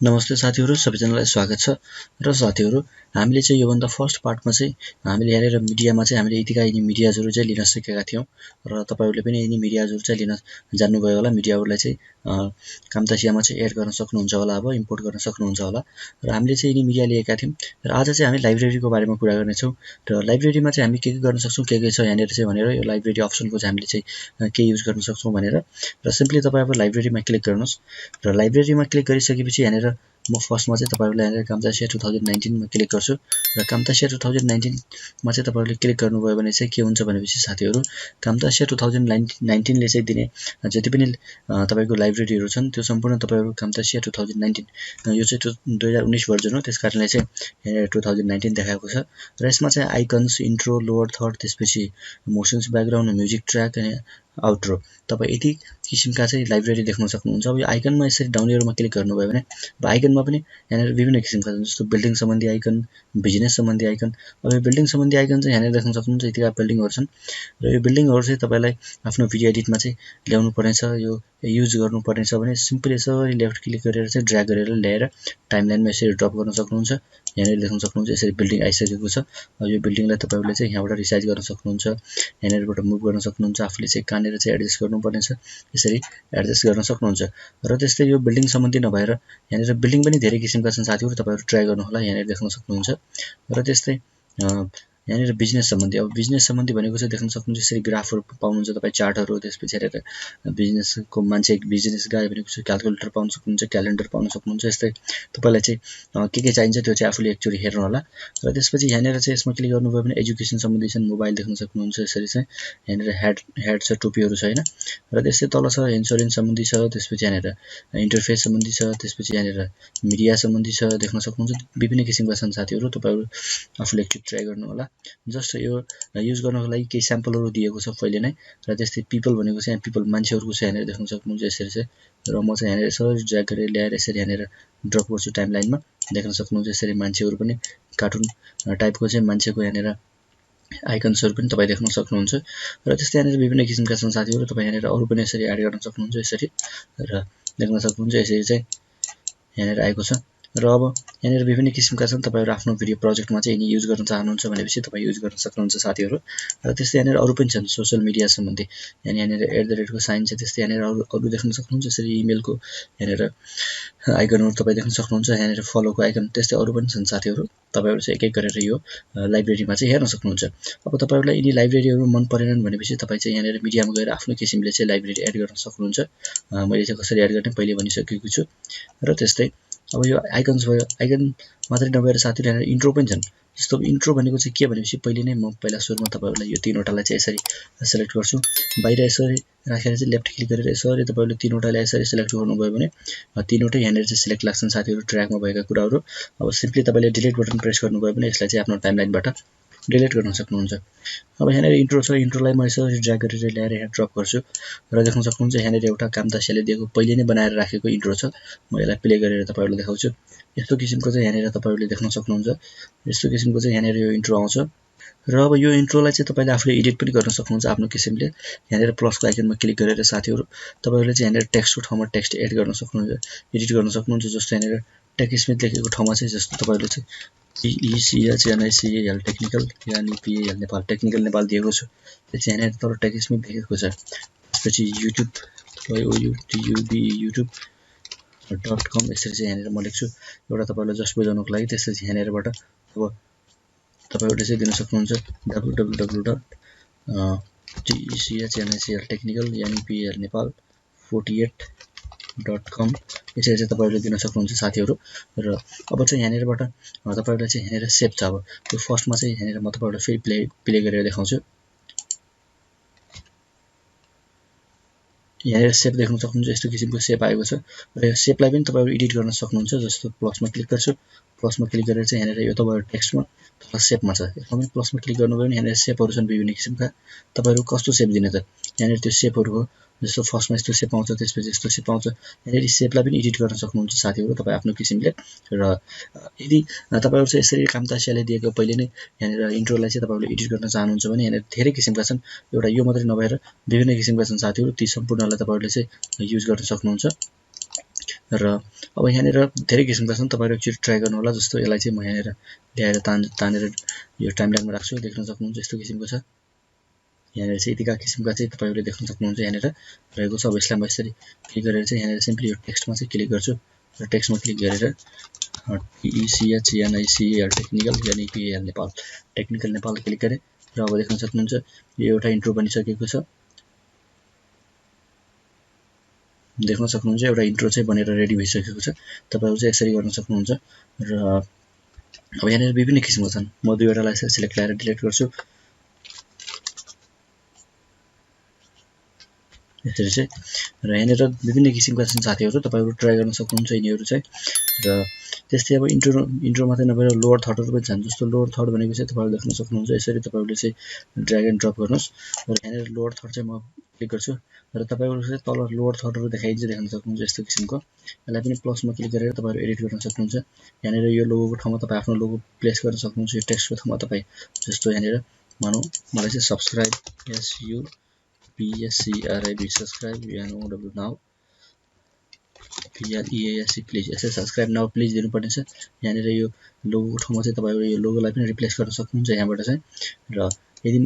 नमस्ते साथीहरु, सबैजनालाई स्वागत छ। र साथीहरु, हामीले चाहिँ योभन्दा फर्स्ट पार्टमा चाहिँ हामीले यहाँनिर मिडियामा चाहिँ हामीले यतिका यिनी मिडियाजहरु चाहिँ लिन सकेका थियौं र तपाईहरुले पनि यिनी मिडियाजहरु चाहिँ लिन जान्नुभयो होला। मिडियाहरुलाई चाहिँ कामतासियामा चाहिँ एड गर्न सक्नुहुन्छ होला, अब इम्पोर्ट गर्न सक्नुहुन्छ होला। र हामीले चाहिँ यिनी मिडिया लिएका थियौं र आज चाहिँ हामी लाइब्रेरीको बारेमा कुरा गर्ने छौं। र लाइब्रेरीमा चाहिँ हामी के गर्न सक्छौं, के छ यहाँनिर चाहिँ भनेर यो लाइब्रेरी अप्सनको चाहिँ हामीले चाहिँ के युज गर्न सक्छौं भनेर। र सिम्पली तपाई अब लाइब्रेरीमा क्लिक गर्नुस् र लाइब्रेरीमा क्लिक गरिसकेपछि यहाँनिर म फर्स्टमा चाहिँ तपाईहरुलाई यहाँनिर कामतासिया 2019 मा क्लिक गर्छु र कामतासिया 2019 मा चाहिँ तपाईहरुले क्लिक गर्नुभयो भने चाहिँ के हुन्छ भनेपछि साथीहरु, कामतासिया 2019 ले चाहिँ दिने जति पनि तपाईको लाइब्रेरीहरु छन् त्यो सम्पूर्ण तपाईहरु कामतासिया 2019 यो चाहिँ 2019 भर्जन हो, त्यसकारणले चाहिँ यहाँ 2019 देखाएको छ। र यसमा चाहिँ आइकन्स, इन्ट्रो, लोवर थर्ड, त्यसपछि मोशन्स, ब्याकग्राउन्ड, म्युजिक ट्र्याक अनि आउट्रो तपाई यति किसिमका चाहिँ लाइब्रेरी देख्न सक्नुहुन्छ। अब यो आइकनमा यसरी डाउन एरोमा क्लिक गर्नुभयो भने अब आइकनमा पनि यहाँनिर विभिन्न किसिमका छन्, जस्तो बिल्डिङ सम्बन्धी आइकन, बिजनेस सम्बन्धी आइकन। अब यो बिल्डिङ सम्बन्धी आइकन चाहिँ यहाँनिर देख्न सक्नुहुन्छ, यतिका बिल्डिङहरु छन् र यो बिल्डिङहरु चाहिँ तपाईलाई आफ्नो भिडियो एडिटमा चाहिँ ल्याउनु पर्नेछ, यो युज गर्नु पर्नेछ भने सिम्पली यसरी लेफ्ट क्लिक गरेर चाहिँ ड्र्याग गरेर ल्याएर टाइमलाइनमा यसरी ड्रप गर्न सक्नुहुन्छ। यहाँनिर देख्न सक्नुहुन्छ यसरी बिल्डिङ आइसकेको छ। यो बिल्डिङलाई तपाईहरुले चाहिँ यहाँबाट रिसाइज गर्न सक्नुहुन्छ, यहाँनिरबाट मुभ गर्न सक्नुहुन्छ, आफुले चाहिँ कहाँनिर चाहिँ एडजस्ट गर्नुपर्नेछ यसरी एडजस्ट गर्न सक्नुहुन्छ। र त्यस्तै यो बिल्डिङ सम्बन्धी नभएर यहाँनिर बिल्डिङ पनि धेरै किसिमका छन् साथीहरु, तपाईहरु ट्राई गर्नु होला, यहाँनिर देख्न सक्नुहुन्छ। र त्यस्तै यहाँनिर बिजनेस सम्बन्धी, अब बिजनेस सम्बन्धी भनेको चाहिँ देख्न सक्नुहुन्छ यसरी ग्राफहरु पाउनुहुन्छ तपाई, चार्टहरु, त्यसपछि हेरेर बिजनेसको मान्छे बिजनेस गाए भनेको चाहिँ क्याल्कुलेटर पाउन सक्नुहुन्छ, क्यालेन्डर पाउन सक्नुहुन्छ। यस्तै तपाईलाई चाहिँ के चाहिन्छ त्यो चाहिँ आफुले एकचोटी हेर्नु होला। र त्यसपछि यहाँनिर चाहिँ यसमा क्लिक गर्नुभयो भने एजुकेसन सम्बन्धी छन्, मोबाइल देख्न सक्नुहुन्छ यसरी चाहिँ यहाँनिर हेड छ, टोपीहरु छ हैन। र त्यसै तल छ इन्स्योरेन्स सम्बन्धी छ, त्यसपछि यहाँनिर इन्टरफेस सम्बन्धी छ, त्यसपछि यहाँनिर मिडिया सम्बन्धी छ, देख्न सक्नुहुन्छ विभिन्न किसिमका छन् साथीहरु, तपाईहरु आफुले एकचोटी ट्राई गर्नु होला। जस्ट यो युज गर्नको लागि केही स्याम्पलहरु दिएको छ पहिले नै। र त्यस्तै पिपल भनेको चाहिँ पिपल मान्छेहरुको चाहिँ यहाँनिर देख्न सक्नुहुन्छ यसरी चाहिँ। र म चाहिँ यहाँनिर यसरी ड्र्याग गरेर ल्याएर यसरी यहाँनिर ड्रप गर्छु टाइमलाइनमा, देख्न सक्नुहुन्छ यसरी मान्छेहरु पनि कार्टुन टाइपको चाहिँ मान्छेको यहाँनिर आइकन्सहरु पनि तपाई देख्न सक्नुहुन्छ। र त्यस्तै यहाँनिर विभिन्न किसिमका छन् साथीहरु, तपाई यहाँनिर अरु पनि यसरी एड गर्न सक्नुहुन्छ यसरी। र देख्न सक्नुहुन्छ यसरी चाहिँ यहाँनिर आएको छ। र अब यहाँनिर विभिन्न किसिमका छन्, तपाईहरु आफ्नो भिडियो प्रोजेक्टमा चाहिँ यिनी युज गर्न चाहनुहुन्छ भनेपछि तपाई युज गर्न सक्नुहुन्छ साथीहरु। र त्यस्तै यहाँनिर अरु पनि छन् सोशल मिडिया सम्बन्धी, यहाँनिर @ को साइन छ, त्यस्तै यहाँनिर अरु देख्न सक्नुहुन्छ यसरी इमेलको यहाँनिर आइकनहरु तपाई देख्न सक्नुहुन्छ, यहाँनिर फलोको आइकन, त्यस्तै अरु पनि छन् साथीहरु। तपाईहरु चाहिँ एक गरेर यो लाइब्रेरीमा चाहिँ हेर्न सक्नुहुन्छ। अब तपाईहरुलाई यिनी लाइब्रेरीहरु मन परेनन् भनेपछि तपाई चाहिँ यहाँनिर मिडियामा गएर आफ्नो किसिमले चाहिँ लाइब्रेरी एड गर्न सक्नुहुन्छ। मैले चाहिँ कसरी एड गर्ने पहिले भनिसकेको छु। र त्यस्तै अब यो आइकन्स भयो, आइकन मात्रै नभएर साथीहरु यहाँनिर इन्ट्रो पनि छन्। जस्तो इन्ट्रो भनेको चाहिँ के भनेपछि पहिले नै म पहिला सुरुमा तपाईहरुलाई यो तीनवटालाई चाहिँ यसरी सिलेक्ट गर्छु, बाहिर यसरी राखेर चाहिँ लेफ्ट क्लिक गरेर यसरी तपाईहरुले तीनवटालाई यसरी सिलेक्ट गर्नुभयो भने तीनवटै यहाँनिर चाहिँ सिलेक्ट लाग्छन् साथीहरु, ट्र्याकमा भएका कुराहरु। अब सिम्पली तपाईले डिलिट बटन प्रेस गर्नुभयो भने यसलाई चाहिँ आफ्नो टाइमलाइनबाट डिलिट गर्न सक्नुहुन्छ। अब यहाँनिर इन्ट्रो छ, इन्ट्रोलाई म यसरी ड्र्याग गरेर ल्याएर यहाँ ड्रप गर्छु र देख्न सक्नुहुन्छ यहाँनिर एउटा कामतासियाले दिएको पहिले नै बनाएर राखेको इन्ट्रो छ। म यसलाई प्ले गरेर तपाईहरुलाई देखाउँछु। यस्तो किसिमको चाहिँ यहाँनिर तपाईहरुले देख्न सक्नुहुन्छ, यस्तो किसिमको चाहिँ यहाँनिर यो इन्ट्रो आउँछ। र अब यो इन्ट्रोलाई चाहिँ तपाईले आफुले एडिट पनि गर्न सक्नुहुन्छ आफ्नो किसिमले। यहाँनिर प्लसको आइकनमा क्लिक गरेर साथीहरु तपाईहरुले चाहिँ यहाँनिर टेक्स्टको ठाउँमा टेक्स्ट एड गर्न सक्नुहुन्छ, एडिट गर्न सक्नुहुन्छ। जस्तो यहाँनिर टेक्स्ट स्मिथ लेखेको ठाउँमा चाहिँ जस्तो तपाईहरुले चाहिँ TECHNICAL technical NEPAL Nepal technical Nepal दिएको छ, त्यसपछि यहाँनिर तल टेक्स्ट स्मिथ लेखेको छ। त्यसपछि युट्युब youtube.com यसरी चाहिँ यहाँनिर म लेख्छु एउटा तपाईहरुलाई जस्ट बुझाउनको लागि। त्यसपछि यहाँनिरबाट अब तपाईहरुले चाहिँ दिन सक्नुहुन्छ www.TECHNICAL technical NEPAL Nepal 48.com यसरी चाहिँ तपाईहरुले दिन सक्नुहुन्छ साथीहरु। र अब चाहिँ यहाँनिरबाट तपाईहरुले चाहिँ यहाँनिर सेभ छ। अब यो फर्स्टमा चाहिँ यहाँनिर म तपाईहरुलाई फेरि प्ले गरेर देखाउँछु। यहाँनिर सेप देख्न सक्नुहुन्छ, यस्तो किसिमको सेप आएको छ। र यो सेपलाई पनि तपाईहरु एडिट गर्न सक्नुहुन्छ। जस्तो प्लसमा क्लिक गर्छु, प्लसमा क्लिक गरेर चाहिँ यहाँनिर यो तपाईहरु टेक्स्टमा तल सेपमा छ, यसमा प्लसमा क्लिक गर्नुभयो भने यहाँनिर सेपहरु छन् विभिन्न किसिमका। तपाईहरु कस्तो सेप दिने त, यहाँनिर त्यो सेपहरु हो, जस्तो फर्स्टमा यस्तो सेप आउँछ, त्यसपछि यस्तो सेप आउँछ। यहाँनिर सेपलाई पनि एडिट गर्न सक्नुहुन्छ साथीहरु तपाई आफ्नो किसिमले। र यदि तपाईहरु चाहिँ यसरी कामतासियाले दिएको पहिले नै यहाँनिर इन्ट्रोलाई चाहिँ तपाईहरुले एडिट गर्न चाहनुहुन्छ भने यहाँनिर धेरै किसिमका छन्, एउटा यो मात्रै नभएर विभिन्न किसिमका छन् साथीहरु, ती सम्पूर्णलाई तपाईहरुले चाहिँ युज गर्न सक्नुहुन्छ। र अब यहाँनिर धेरै किसिमका छन् तपाईहरु एकचोटी ट्राई गर्नु होला जस्तो यसलाई चाहिँ म यहाँनिर ल्याएर तानेर यो टाइमलाइनमा राख्छु देख्न सक्नुहुन्छ यस्तो किसिमको छ यहाँनिर चाहिँ यतिका किसिमका चाहिँ तपाईहरुले देख्न सक्नुहुन्छ यहाँनिर रहेको छ अब यसलाई म यसरी क्लिक गरेर चाहिँ यहाँनिर सिम्पली यो टेक्स्टमा चाहिँ क्लिक गर्छु र टेक्स्टमा क्लिक गरेर TECHNICAL टेक्निकल यानी कि नेपाल टेक्निकल नेपाल क्लिक गरे र अब देख्न सक्नुहुन्छ यो एउटा इन्ट्रो बनिसकेको छ देख्न सक्नुहुन्छ एउटा इन्ट्रो चाहिँ बनेर रेडी भइसकेको छ तपाईहरु चाहिँ यसरी गर्न सक्नुहुन्छ र अब यहाँनिर विभिन्न किसिमका छन् म दुईवटालाई सिलेक्ट गरेर डिलिट गर्छु यसरी चाहिँ र यहाँनिर विभिन्न किसिमका छन् साथीहरु तपाईहरु ट्राई गर्न सक्नुहुन्छ यिनीहरु चाहिँ र त्यस्तै अब इन्ट्रो मात्रै नभएर लोअर थर्डहरु पनि छन् जस्तो लोअर थर्ड भनेको चाहिँ तपाईहरु देख्न सक्नुहुन्छ यसरी तपाईहरुले चाहिँ ड्र्याग एन्ड ड्रप गर्नुस् र यहाँनिर लोअर थर्ड चाहिँ म क्लिक गर्छु र तपाईहरु चाहिँ तल लोअर थर्डहरु देखाइन्छ देख्न सक्नुहुन्छ यस्तो किसिमको यसलाई पनि प्लसमा क्लिक गरेर तपाईहरु एडिट गर्न सक्नुहुन्छ यहाँनिर यो लोगोको ठाउँमा तपाई आफ्नो लोगो प्लेस गर्न सक्नुहुन्छ यो टेक्स्टको ठाउँमा तपाई जस्तो यहाँनिर मानौ मलाई चाहिँ subscribe SUBSCRIB subscribe NOW now PLEASC please यसरी सब्स्क्राइब नाउ प्लिज दिनुपर्ने छ यहाँनिर यो लोगोको ठाउँमा चाहिँ तपाईहरु यो लोगोलाई पनि रिप्लेस गर्न सक्नुहुन्छ यहाँबाट चाहिँ र यदि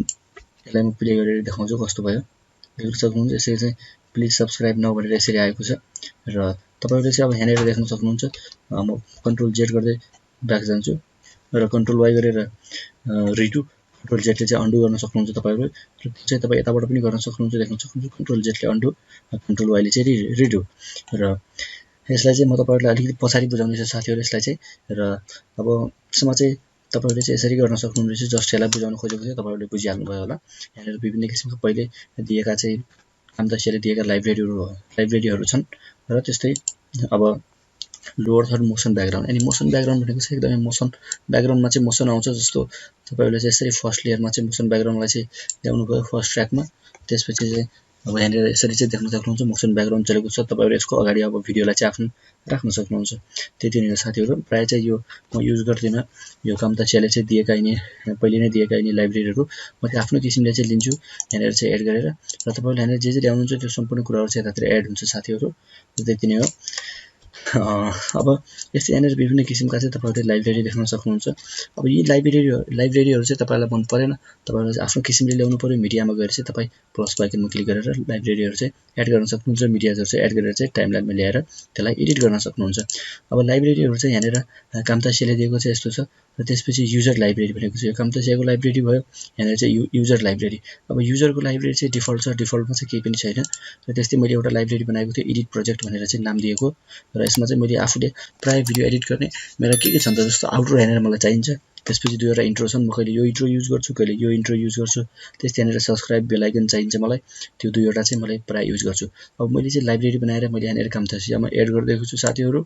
यसलाई म प्ले गरेर देखाउँछु कस्तो भयो देख्न सक्नुहुन्छ यसरी चाहिँ प्लिज सब्स्क्राइब नाउ भनेर यसरी आएको छ र तपाईहरुले चाहिँ अब यहाँनिर देख्न सक्नुहुन्छ म कन्ट्रोल जेड गर्दै ब्याक जान्छु र कन्ट्रोल वाइ गरेर रिडु कन्ट्रोल जेडले चाहिँ अन्डु गर्न सक्नुहुन्छ तपाईहरु र त्यो चाहिँ तपाई यताबाट पनि गर्न सक्नुहुन्छ देख्न सक्नुहुन्छ कन्ट्रोल जेडले अन्डु कन्ट्रोल वाइले चाहिँ रिडु र यसलाई चाहिँ म तपाईहरुलाई अलिकति पछाडी बुझाउने छ साथीहरु यसलाई चाहिँ र अब यसमा चाहिँ तपाईहरुले चाहिँ यसरी गर्न सक्नुहुन्छ जस्ट यसलाई बुझाउन खोजेको चाहिँ तपाईहरुले बुझिहाल्नु भयो होला यहाँनिर विभिन्न किसिमका पहिले दिएका चाहिँ कामतासियाले दिएका लाइब्रेरीहरु छन् र त्यस्तै अब लोअर थर्ड मोसन ब्याकग्राउन्ड अनि मोसन ब्याकग्राउन्ड भनेको चाहिँ एकदमै मोसन ब्याकग्राउन्डमा चाहिँ मोसन आउँछ जस्तो तपाईहरुले चाहिँ यसरी फर्स्ट लेयरमा चाहिँ मोसन ब्याकग्राउन्डलाई चाहिँ ल्याउनु भयो फर्स्ट ट्र्याकमा त्यसपछि चाहिँ अब यहाँनिर यसरी चाहिँ देख्न सक्नुहुन्छ मोसन ब्याकग्राउन्ड चलेको छ तपाईहरु यसको अगाडि अब भिडियोलाई चाहिँ आफ्नो राख्न सक्नुहुन्छ त्यति नै हो साथीहरु प्राय चाहिँ यो म युज गर्दिन यो कामतासियाले चाहिँ दिएका यिनी पहिले नै दिएका यिनी लाइब्रेरीहरु म चाहिँ आफ्नो किसिमले चाहिँ लिन्छु यहाँनिर चाहिँ एड गरेर र तपाईहरुले यहाँनिर जे ल्याउनुहुन्छ त्यो सम्पूर्ण कुराहरु चाहिँ यतातिर एड हुन्छ साथीहरु त्यति नै हो अब यस्तै यहाँनिर विभिन्न किसिमका चाहिँ तपाईहरुले लाइब्रेरी देख्न सक्नुहुन्छ अब यी लाइब्रेरीहरु चाहिँ तपाईलाई मन परेन तपाईहरुले आफ्नो किसिमले ल्याउनु पर्यो मिडियामा गएर चाहिँ तपाई प्लस आइकनमा क्लिक गरेर लाइब्रेरीहरु चाहिँ एड गर्न सक्नुहुन्छ मिडियाहरु चाहिँ एड गरेर चाहिँ टाइमलाइनमा ल्याएर त्यसलाई एडिट गर्न सक्नुहुन्छ अब लाइब्रेरीहरु चाहिँ यहाँनिर कामतासियाले दिएको चाहिँ यस्तो छ र त्यसपछि युजर लाइब्रेरी भनेको चाहिँ यो कामतासियाको लाइब्रेरी भयो यहाँनिर चाहिँ युजर लाइब्रेरी अब युजरको लाइब्रेरी चाहिँ डिफल्ट छ डिफल्टमा चाहिँ केही पनि छैन र त्यस्तै मैले एउटा लाइब्रेरी बनाएको थिएँ एडिट प्रोजेक्ट भनेर चाहिँ नाम दिएको र यसमा चाहिँ मैले आफूले प्राय भिडियो एडिट गर्ने मेरा के छन् त जस्तो आउटरो यहाँनिर मलाई चाहिन्छ त्यसपछि दुईवटा इन्ट्रो छन् म कहिले यो इन्ट्रो युज गर्छु कहिले यो इन्ट्रो युज गर्छु त्यस्तै यहाँनिर सब्स्क्राइब बेल आइकन चाहिन्छ मलाई त्यो दुईवटा चाहिँ मैले प्राय युज गर्छु अब मैले चाहिँ लाइब्रेरी बनाएर मैले यहाँनिर कामतासियामा एड गर्दैछु छु साथीहरु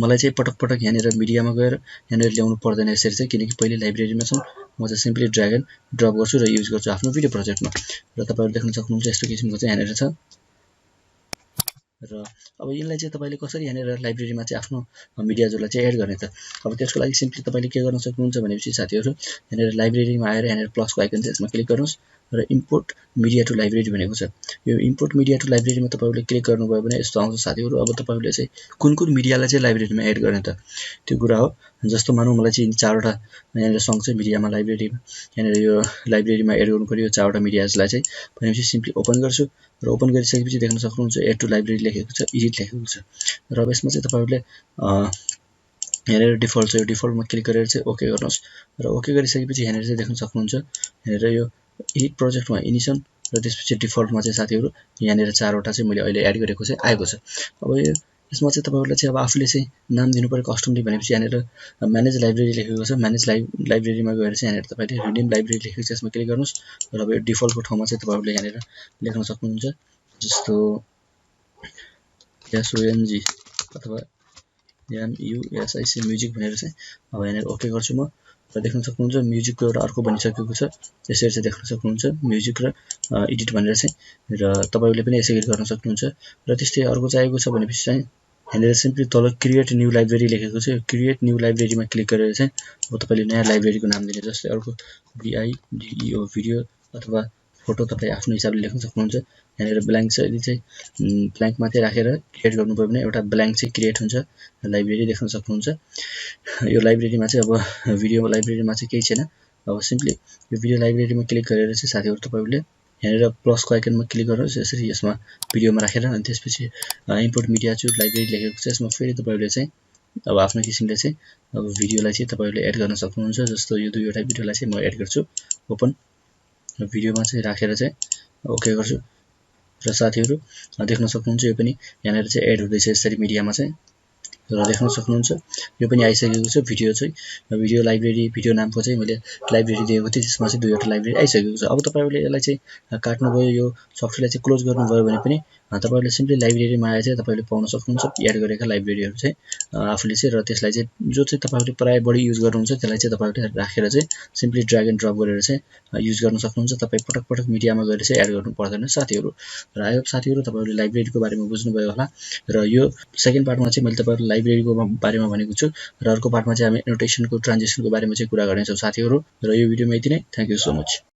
मलाई चाहिँ पटक पटक यहाँनिर मिडियामा गएर यहाँनिर ल्याउनु पर्दैन यसरी चाहिँ किनकि पहिले लाइब्रेरीमा छन् म चाहिँ सिम्पली ड्र्याग एन्ड ड्रप गर्छु र युज गर्छु आफ्नो भिडियो प्रोजेक्टमा र तपाईहरु देख्न सक्नुहुन्छ यस्तो किसिमको चाहिँ यहाँनिर छ र अब यसलाई चाहिँ तपाईले कसरी यहाँनिर लाइब्रेरीमा चाहिँ आफ्नो मिडियाजहरुलाई चाहिँ एड गर्ने त अब त्यसको लागि सिम्पली तपाईले के गर्न सक्नुहुन्छ भनेपछि साथीहरु यहाँनिर लाइब्रेरीमा आएर यहाँनिर प्लसको आइकन छ यसमा क्लिक गर्नुस् र इम्पोर्ट मिडिया टु लाइब्रेरी भनेको छ यो इम्पोर्ट मिडिया टु लाइब्रेरीमा तपाईहरुले क्लिक गर्नुभयो भने यस्तो आउँछ साथीहरु अब तपाईहरुले चाहिँ कुन मिडियालाई चाहिँ लाइब्रेरीमा एड गर्ने त त्यो कुरा हो जस्तो मानौ मलाई चाहिँ चारवटा यहाँनिर सँग चाहिँ मिडियामा लाइब्रेरीमा यहाँनिर यो लाइब्रेरीमा एड गर्नु पर्यो चारवटा मिडियाजलाई चाहिँ भनेपछि सिम्पली ओपन गर्छु र ओपन गरिसकेपछि देख्न सक्नुहुन्छ एड टु लाइब्रेरी लेखेको छ एडिट लेखेको छ र अब यसमा चाहिँ तपाईहरुले यहाँनिर डिफल्ट छ यो डिफल्टमा क्लिक गरेर चाहिँ ओके गर्नुस् र ओके गरिसकेपछि यहाँनिर चाहिँ देख्न सक्नुहुन्छ यहाँनिर यो एडिट प्रोजेक्टमा इनिसन र त्यसपछि डिफल्टमा चाहिँ साथीहरु यहाँनिर चारवटा चाहिँ मैले अहिले एड गरेको चाहिँ आएको छ अब यसमा चाहिँ तपाईहरुले चाहिँ अब आफूले चाहिँ नाम दिनु पर्यो कस्टमली भनेपछि यहाँनिर म्यानेज लाइब्रेरी लेखेको छ म्यानेज लाइब्रेरीमा गएर चाहिँ यहाँनिर तपाईले रिनेम लाइब्रेरी लेखेको छ यसमा क्लिक गर्नुस् र अब यो डिफल्टको ठाउँमा चाहिँ तपाईहरुले यहाँनिर लेख्न सक्नुहुन्छ जस्तो SONG अथवा MUSIC म्युजिक भनेर चाहिँ अब यहाँनिर ओके गर्छु म र देख्न सक्नुहुन्छ म्युजिकको एउटा अर्को बनिसकेको छ यसरी चाहिँ देख्न सक्नुहुन्छ म्युजिक र एडिट भनेर चाहिँ र तपाईहरुले पनि यसरी गर्न सक्नुहुन्छ र त्यस्तै अर्को चाहिएको छ भनेपछि चाहिँ यहाँनिर सिम्पली तल क्रिएट न्यू लाइब्रेरी लेखेको छ क्रिएट न्यू लाइब्रेरीमा क्लिक गरेर चाहिँ अब तपाईले नयाँ लाइब्रेरीको नाम दिने जस्तै अर्को VIDEO भिडियो अथवा फोटो तपाईँ आफ्नो हिसाबले लेख्न सक्नुहुन्छ। यहाँनिर ब्ल्याङ्क छ, यदि चाहिँ ब्ल्याङ्क मात्रै राखेर क्रिएट गर्नुभयो भने एउटा ब्ल्याङ्क चाहिँ क्रिएट हुन्छ। लाइब्रेरी देख्न सक्नुहुन्छ। यो लाइब्रेरीमा चाहिँ अब भिडियो लाइब्रेरीमा चाहिँ केही छैन। अब सिम्पली यो भिडियो लाइब्रेरीमा क्लिक गरेर चाहिँ साथीहरू तपाईहरूले यहाँनिर प्लसको आइकनमा क्लिक गर्नुहोस्। यसरी यसमा भिडियोमा राखेर अनि त्यसपछि इम्पोर्ट मिडिया चु लाइब्रेरी लेखेको छ। यसमा फेरि तपाईहरूले चाहिँ अब आफ्नो किसिमले चाहिँ अब भिडियोलाई चाहिँ तपाईहरूले एड गर्न सक्नुहुन्छ। जस्तो यो दुईवटा भिडियोलाई चाहिँ म एड गर्छु। ओपन भिडियोमा चाहिँ राखेर चाहिँ ओके गर्छु र साथीहरू देख्न सक्नुहुन्छ यो पनि यहाँनिर चाहिँ एड हुँदैछ यसरी मिडियामा चाहिँ र देख्न सक्नुहुन्छ यो पनि आइसकेको छ। भिडियो लाइब्रेरी भिडियो नामको चाहिँ मैले लाइब्रेरी दिएको थिएँ, त्यसमा चाहिँ दुईवटा लाइब्रेरी आइसकेको छ। अब तपाईहरूले यसलाई चाहिँ काट्नुभयो, यो सफ्टवेयरलाई चाहिँ क्लोज गर्नुभयो भने पनि तपाईहरूले सिम्पली लाइब्रेरीमा आएर चाहिँ तपाईहरूले पाउन सक्नुहुन्छ एड गरेका लाइब्रेरीहरू चाहिँ आफूले चाहिँ। र त्यसलाई चाहिँ जो चाहिँ तपाईँहरूले प्राय बढी युज गर्नुहुन्छ त्यसलाई चाहिँ तपाईँहरूले राखेर चाहिँ सिम्पली ड्र्याग एन्ड ड्रप गरेर चाहिँ युज गर्न सक्नुहुन्छ। तपाईँ पटक पटक मिडियामा गएर चाहिँ एड गर्नु पर्दैन साथीहरू। र आई होप साथीहरू तपाईँहरूले लाइब्रेरीको बारेमा बुझ्नुभयो होला। र यो सेकेन्ड पार्टमा चाहिँ मैले तपाईँहरूलाई लाइब्रेरीको बारेमा भनेको छु र अर्को पार्टमा चाहिँ हामी एनोटेसनको ट्रान्जेक्सनको बारेमा चाहिँ कुरा गर्नेछौँ साथीहरू। र यो भिडियोमा यति नै। Thank you so much.